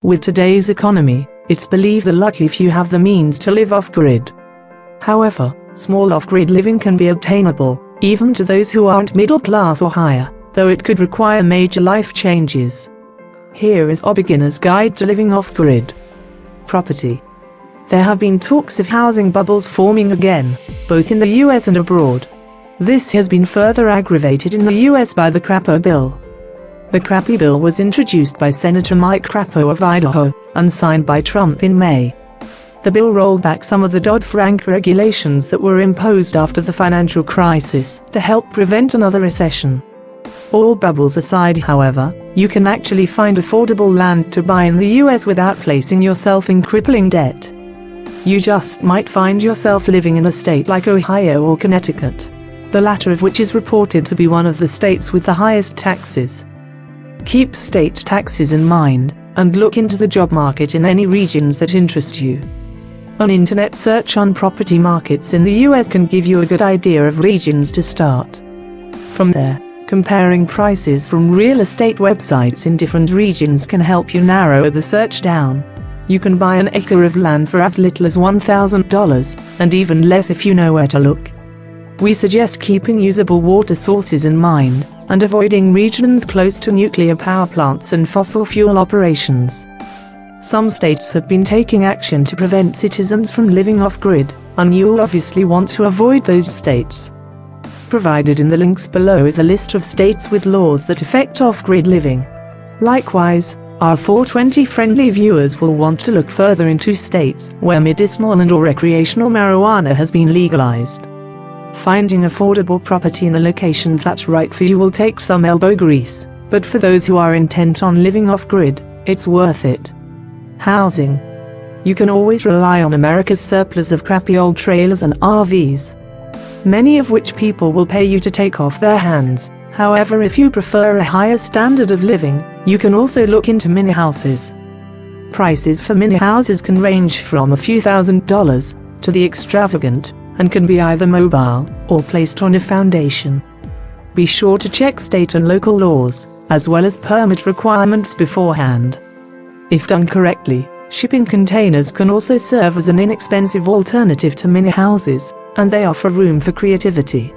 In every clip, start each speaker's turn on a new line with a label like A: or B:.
A: With today's economy, it's believed the lucky few have the means to live off-grid. However, small off-grid living can be obtainable, even to those who aren't middle class or higher, though it could require major life changes. Here is a beginner's guide to living off-grid. Property. There have been talks of housing bubbles forming again, both in the US and abroad. This has been further aggravated in the US by the Crapo Bill. The Crappy Bill was introduced by Senator Mike Crapo of Idaho, and signed by Trump in May. The bill rolled back some of the dodd-frank regulations that were imposed after the financial crisis to help prevent another recession. All bubbles aside, however, you can actually find affordable land to buy in the US without placing yourself in crippling debt. You just might find yourself living in a state like Ohio or Connecticut, the latter of which is reported to be one of the states with the highest taxes. Keep state taxes in mind, and look into the job market in any regions that interest you. An internet search on property markets in the US can give you a good idea of regions to start. From there, comparing prices from real estate websites in different regions can help you narrow the search down. You can buy an acre of land for as little as $1,000, and even less if you know where to look. We suggest keeping usable water sources in mind, and avoiding regions close to nuclear power plants and fossil fuel operations. Some states have been taking action to prevent citizens from living off-grid, and you'll obviously want to avoid those states. Provided in the links below is a list of states with laws that affect off-grid living. Likewise, our 420-friendly viewers will want to look further into states where medicinal and/or recreational marijuana has been legalized. Finding affordable property in the location that's right for you will take some elbow grease, but for those who are intent on living off-grid, it's worth it. Housing. You can always rely on America's surplus of crappy old trailers and RVs, many of which people will pay you to take off their hands. However, if you prefer a higher standard of living, you can also look into mini houses. Prices for mini houses can range from a few $1,000s to the extravagant, and can be either mobile or placed on a foundation. Be sure to check state and local laws, as well as permit requirements beforehand. If done correctly, shipping containers can also serve as an inexpensive alternative to mini houses, and they offer room for creativity.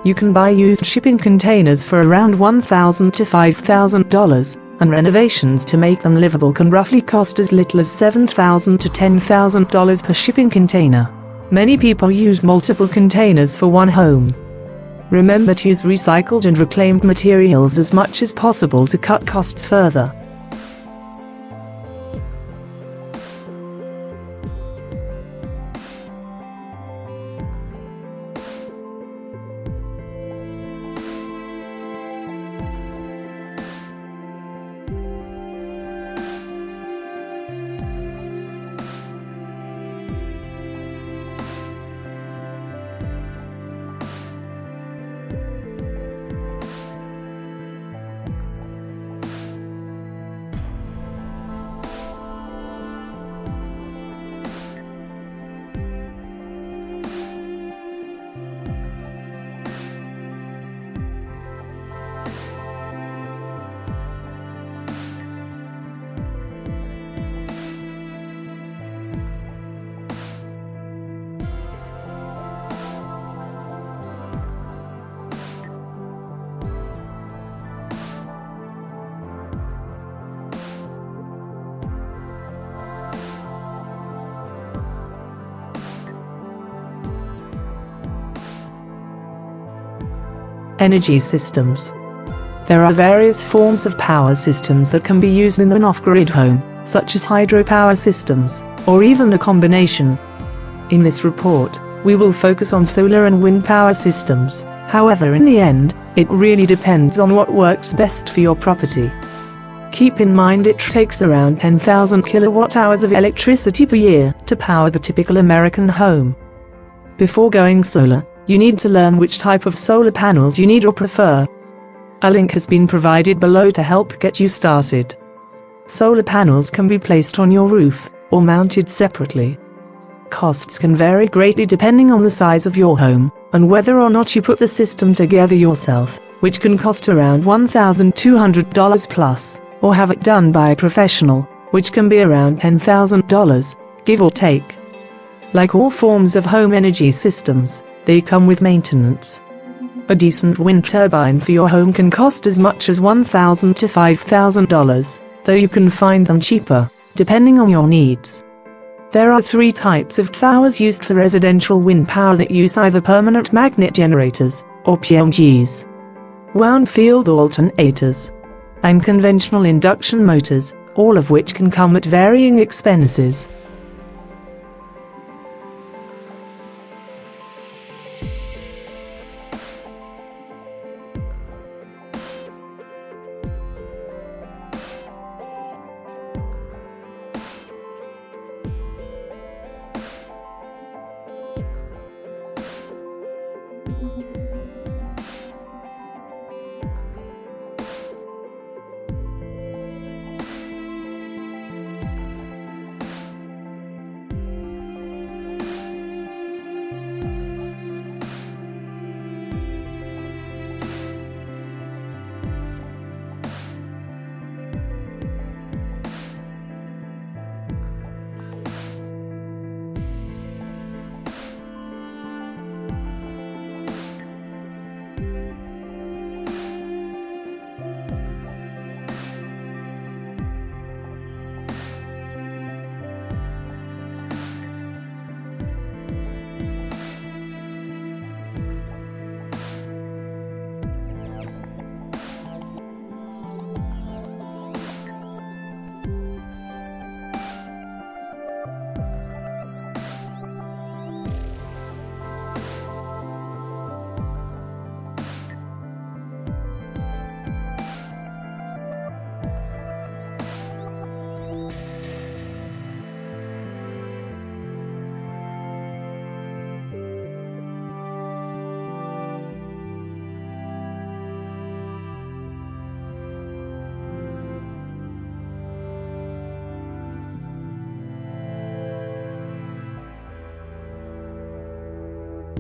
A: You can buy used shipping containers for around $1,000 to $5,000, and renovations to make them livable can roughly cost as little as $7,000 to $10,000 per shipping container. Many people use multiple containers for one home. Remember to use recycled and reclaimed materials as much as possible to cut costs further. Energy systems. There are various forms of power systems that can be used in an off-grid home, such as hydropower systems, or even a combination. In this report, we will focus on solar and wind power systems. However, in the end, it really depends on what works best for your property. Keep in mind it takes around 10,000 kilowatt-hours of electricity per year to power the typical American home. Before going solar, you need to learn which type of solar panels you need or prefer. A link has been provided below to help get you started. Solar panels can be placed on your roof, or mounted separately. Costs can vary greatly depending on the size of your home, and whether or not you put the system together yourself, which can cost around $1,200 plus, or have it done by a professional, which can be around $10,000, give or take. Like all forms of home energy systems, they come with maintenance. A decent wind turbine for your home can cost as much as $1,000 to $5,000, though you can find them cheaper, depending on your needs. There are 3 types of towers used for residential wind power that use either permanent magnet generators, or PMGs, wound field alternators, and conventional induction motors, all of which can come at varying expenses.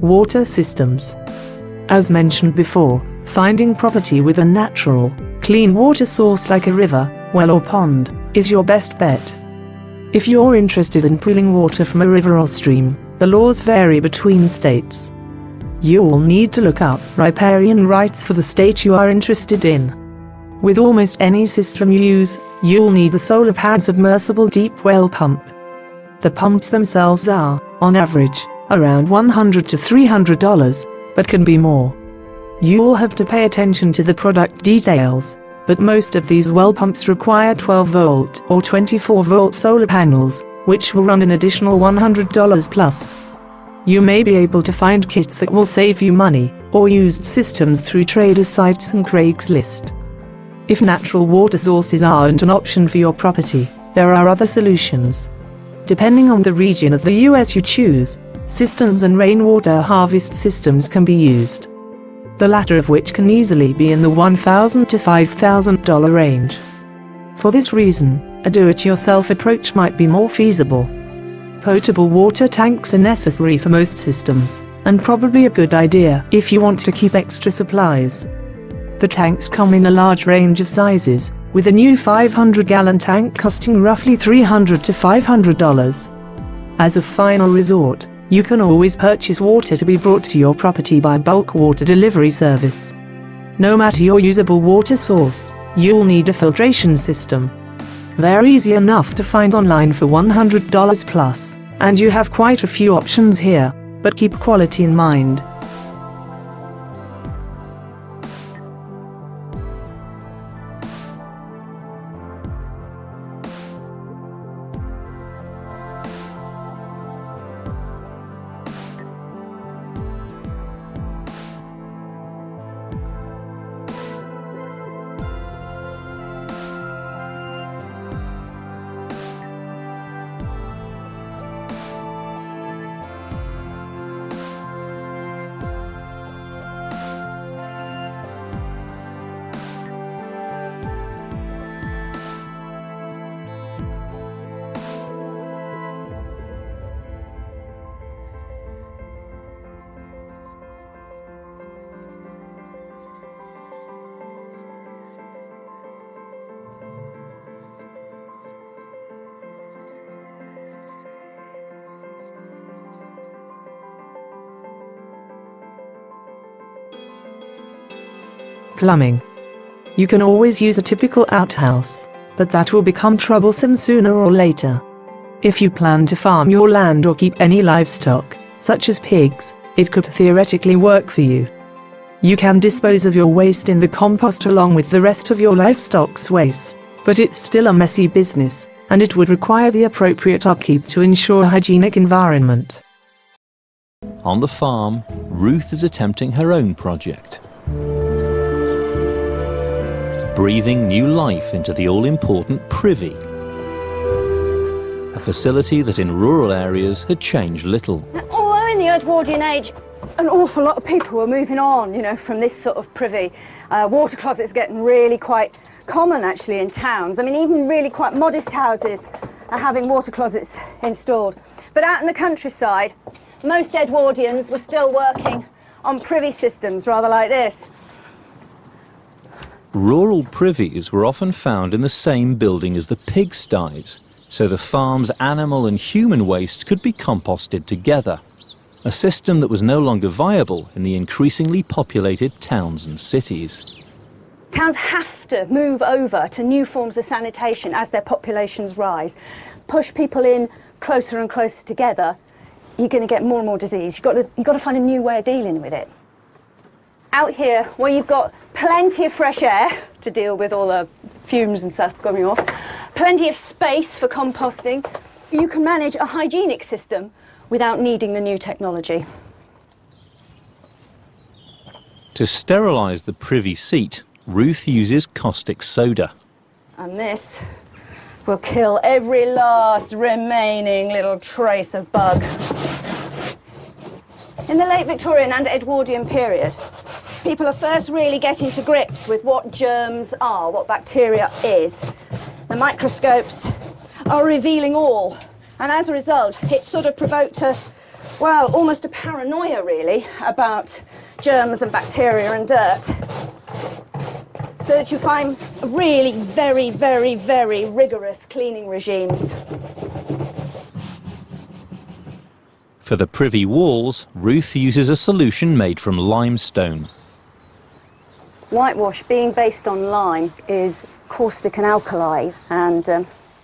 A: Water systems. As mentioned before, finding property with a natural, clean water source like a river, well or pond, is your best bet. If you're interested in pulling water from a river or stream, the laws vary between states. You'll need to look up riparian rights for the state you are interested in. With almost any system you use, you'll need the solar powered submersible deep well pump. The pumps themselves are, on average, around $100 to $300, but can be more. You'll have to pay attention to the product details, but most of these well pumps require 12-volt or 24-volt solar panels, which will run an additional $100 plus. You may be able to find kits that will save you money, or used systems through trader sites and Craigslist. If natural water sources aren't an option for your property, there are other solutions. Depending on the region of the US you choose, cisterns and rainwater harvest systems can be used, the latter of which can easily be in the $1,000 to $5,000 range. For this reason, a do-it-yourself approach might be more feasible. Potable water tanks are necessary for most systems, and probably a good idea if you want to keep extra supplies. The tanks come in a large range of sizes, with a new 500-gallon tank costing roughly $300 to $500. As a final resort, you can always purchase water to be brought to your property by bulk water delivery service. No matter your usable water source, you'll need a filtration system. They're easy enough to find online for $100 plus, and you have quite a few options here, but keep quality in mind. plumbing. You can always use a typical outhouse, but that will become troublesome sooner or later. If you plan to farm your land or keep any livestock, such as pigs, it could theoretically work for you. You can dispose of your waste in the compost along with the rest of your livestock's waste, but it's still a messy business, and it would require the appropriate upkeep to ensure a hygienic environment.
B: On the farm, Ruth is attempting her own project. Breathing new life into the all-important privy. A facility that in rural areas had changed little.
C: Although in the Edwardian age, an awful lot of people were moving on, from this sort of privy. Water closets getting really quite common actually in towns. I mean, even really quite modest houses are having water closets installed. But out in the countryside, most Edwardians were still working on privy systems, rather like this.
B: Rural privies were often found in the same building as the pigsties, so the farm's animal and human waste could be composted together. A system that was no longer viable in the increasingly populated towns and cities.
C: Towns have to move over to new forms of sanitation as their populations rise. Push people in closer and closer together, you're going to get more and more disease. You've got to find a new way of dealing with it. Out here, where you've got plenty of fresh air to deal with all the fumes and stuff coming off, plenty of space for composting, you can manage a hygienic system without needing the new technology.
B: To sterilise the privy seat, Ruth uses caustic soda.
C: And this will kill every last remaining little trace of bug. In the late Victorian and Edwardian period, people are first really getting to grips with what germs are, what bacteria is. The microscopes are revealing all. And as a result, it's sort of provoked almost a paranoia, really, about germs and bacteria and dirt. So that you find really very, very, very rigorous cleaning regimes.
B: For the privy walls, Ruth uses a solution made from limestone.
C: Whitewash, being based on lime, is caustic and alkali, and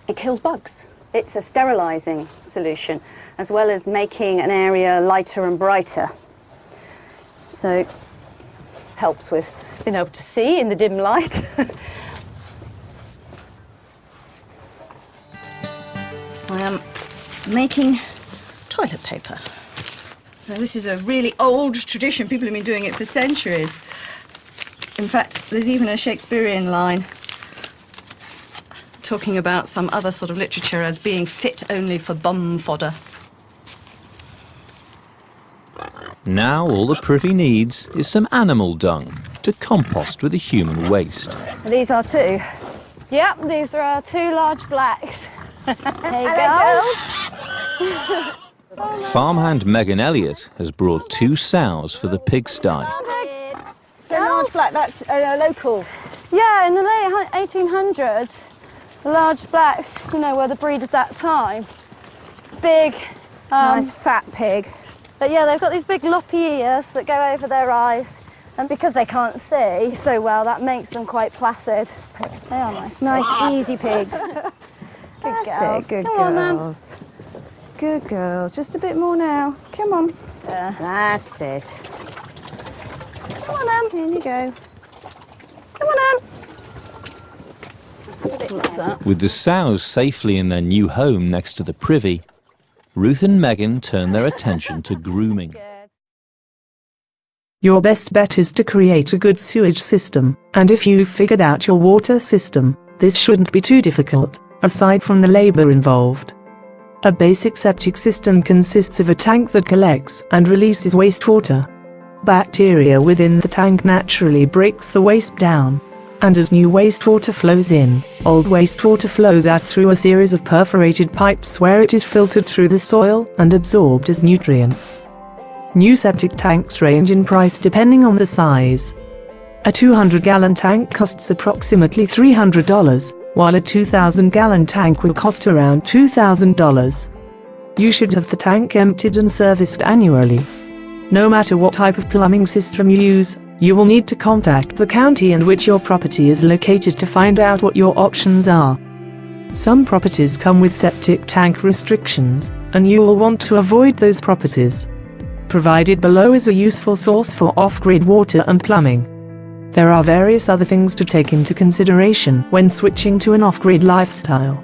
C: it kills bugs. It's a sterilising solution, as well as making an area lighter and brighter. So it helps with being able to see in the dim light. I am making toilet paper. So this is a really old tradition. People have been doing it for centuries. In fact, there's even a Shakespearean line talking about some other sort of literature as being fit only for bum fodder.
B: Now all the privy needs is some animal dung to compost with the human waste.
C: These are two.
D: Yep, these are our two large blacks. Hey, girls.
B: Farmhand Megan Elliott has brought 2 sows for the pigsty.
C: So large black, that's local.
D: Yeah, in the late 1800s, the large blacks, were the breed of that time. Big.
C: Nice fat pig.
D: But yeah, they've got these big loppy ears that go over their eyes. And because they can't see so well, that makes them quite placid. They are nice.
C: Nice, easy pigs.
D: Good girls.
C: Good
D: Come
C: girls. On, good girls. Just a bit more now. Come on.
D: Yeah.
C: That's it.
D: Come on,
C: In you go.
D: Come on, What's that?
B: With the sows safely in their new home next to the privy, Ruth and Megan turn their attention to grooming.
A: Your best bet is to create a good sewage system, and if you've figured out your water system, this shouldn't be too difficult, aside from the labor involved. A basic septic system consists of a tank that collects and releases wastewater. Bacteria within the tank naturally breaks the waste down, and as new wastewater flows in, old wastewater flows out through a series of perforated pipes where it is filtered through the soil and absorbed as nutrients. New septic tanks range in price depending on the size. A 200-gallon tank costs approximately $300, while a 2,000-gallon tank will cost around $2,000. You should have the tank emptied and serviced annually. No matter what type of plumbing system you use, You will need to contact the county in which your property is located to find out what your options are. Some properties come with septic tank restrictions, and you will want to avoid those properties. Provided below is a useful source for off-grid water and plumbing. There are various other things to take into consideration when switching to an off-grid lifestyle.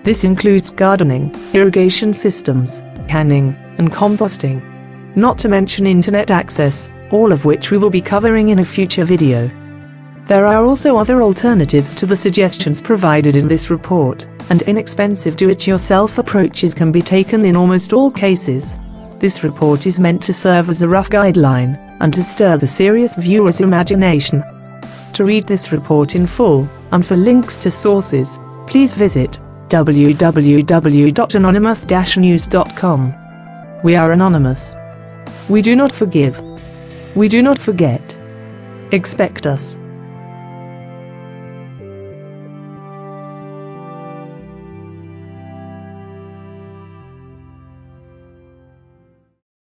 A: This includes gardening, irrigation systems, canning, and composting. Not to mention internet access, all of which we will be covering in a future video. There are also other alternatives to the suggestions provided in this report, and inexpensive do-it-yourself approaches can be taken in almost all cases. This report is meant to serve as a rough guideline, and to stir the serious viewer's imagination. To read this report in full, and for links to sources, please visit www.anonymous-news.com. We are anonymous. We do not forgive. We do not forget. Expect us.